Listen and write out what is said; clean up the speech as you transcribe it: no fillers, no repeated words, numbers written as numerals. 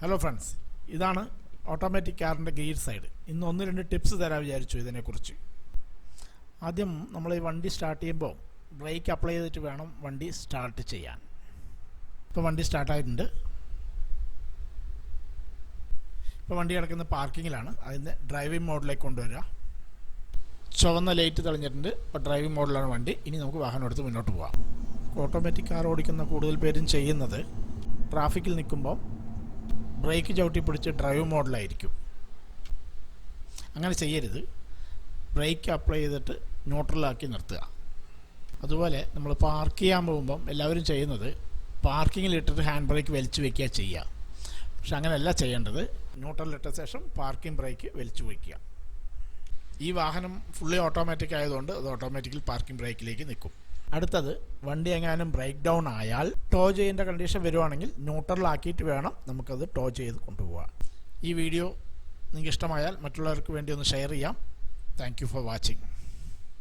Hello friends, ഇതാണ് automatic കാറിൻ്റെ gear side. ഇന്ന് ഒന്ന് രണ്ട് ടിപ്സ് തരാൻ വിചാരിച്ചു ഇതിനെക്കുറിച്ച്. ആദ്യം നമ്മൾ ഈ വണ്ടി സ്റ്റാർട്ട് ചെയ്യുമ്പോൾ ബ്രേക്ക് അപ്ലൈ ചെയ്തിട്ട് വേണം വണ്ടി സ്റ്റാർട്ട് ചെയ്യാൻ. ഇപ്പോൾ വണ്ടി സ്റ്റാർട്ടായിട്ടുണ്ട്. ഇപ്പോൾ വണ്ടി കിടക്കുന്ന പാർക്കിങ്ങിലാണ്. അതിൻ്റെ ഡ്രൈവിംഗ് മോഡിലേക്ക് കൊണ്ടുവരിക. ചുവന്ന ലൈറ്റ് തെളിഞ്ഞിട്ടുണ്ട്. ഇപ്പോൾ ഡ്രൈവിംഗ് മോഡിലാണ് വണ്ടി. ഇനി നമുക്ക് വാഹനം എടുത്ത് മുന്നോട്ട് പോകാം. ഓട്ടോമാറ്റിക് കാർ ഓടിക്കുന്ന കൂടുതൽ പേരും ചെയ്യുന്നത് ട്രാഫിക്കിൽ നിൽക്കുമ്പോൾ ബ്രേക്ക് ചവിട്ടി പിടിച്ച് ഡ്രൈവ് മോഡിലായിരിക്കും. അങ്ങനെ ചെയ്യരുത്. ബ്രേക്ക് അപ്ലൈ ചെയ്തിട്ട് ന്യൂട്രലാക്കി നിർത്തുക. അതുപോലെ നമ്മൾ പാർക്ക് ചെയ്യാൻ പോകുമ്പം എല്ലാവരും ചെയ്യുന്നത് പാർക്കിങ്ങിലിട്ടിട്ട് ഹാൻഡ് ബ്രേക്ക് വലിച്ചു വയ്ക്കുക ചെയ്യുക. പക്ഷെ അങ്ങനെയല്ല ചെയ്യേണ്ടത്. ന്യൂട്രലിട്ട ശേഷം പാർക്കിംഗ് ബ്രേക്ക് വലിച്ചു വയ്ക്കുക. ഈ വാഹനം ഫുള്ളി ഓട്ടോമാറ്റിക് ആയതുകൊണ്ട് അത് ഓട്ടോമാറ്റിക്കലി പാർക്കിംഗ് ബ്രേക്കിലേക്ക് നിൽക്കും. അടുത്തത്, വണ്ടി എങ്ങാനും ബ്രേക്ക് ഡൗൺ ആയാൽ ടോ ചെയ്യേണ്ട കണ്ടീഷൻ വരുവാണെങ്കിൽ ന്യൂട്രലാക്കിയിട്ട് വേണം നമുക്കത് ടോ ചെയ്ത് കൊണ്ടുപോകാം. ഈ വീഡിയോ നിങ്ങൾക്ക് ഇഷ്ടമായാൽ മറ്റുള്ളവർക്ക് വേണ്ടി ഒന്ന് ഷെയർ ചെയ്യാം. Thank you for watching.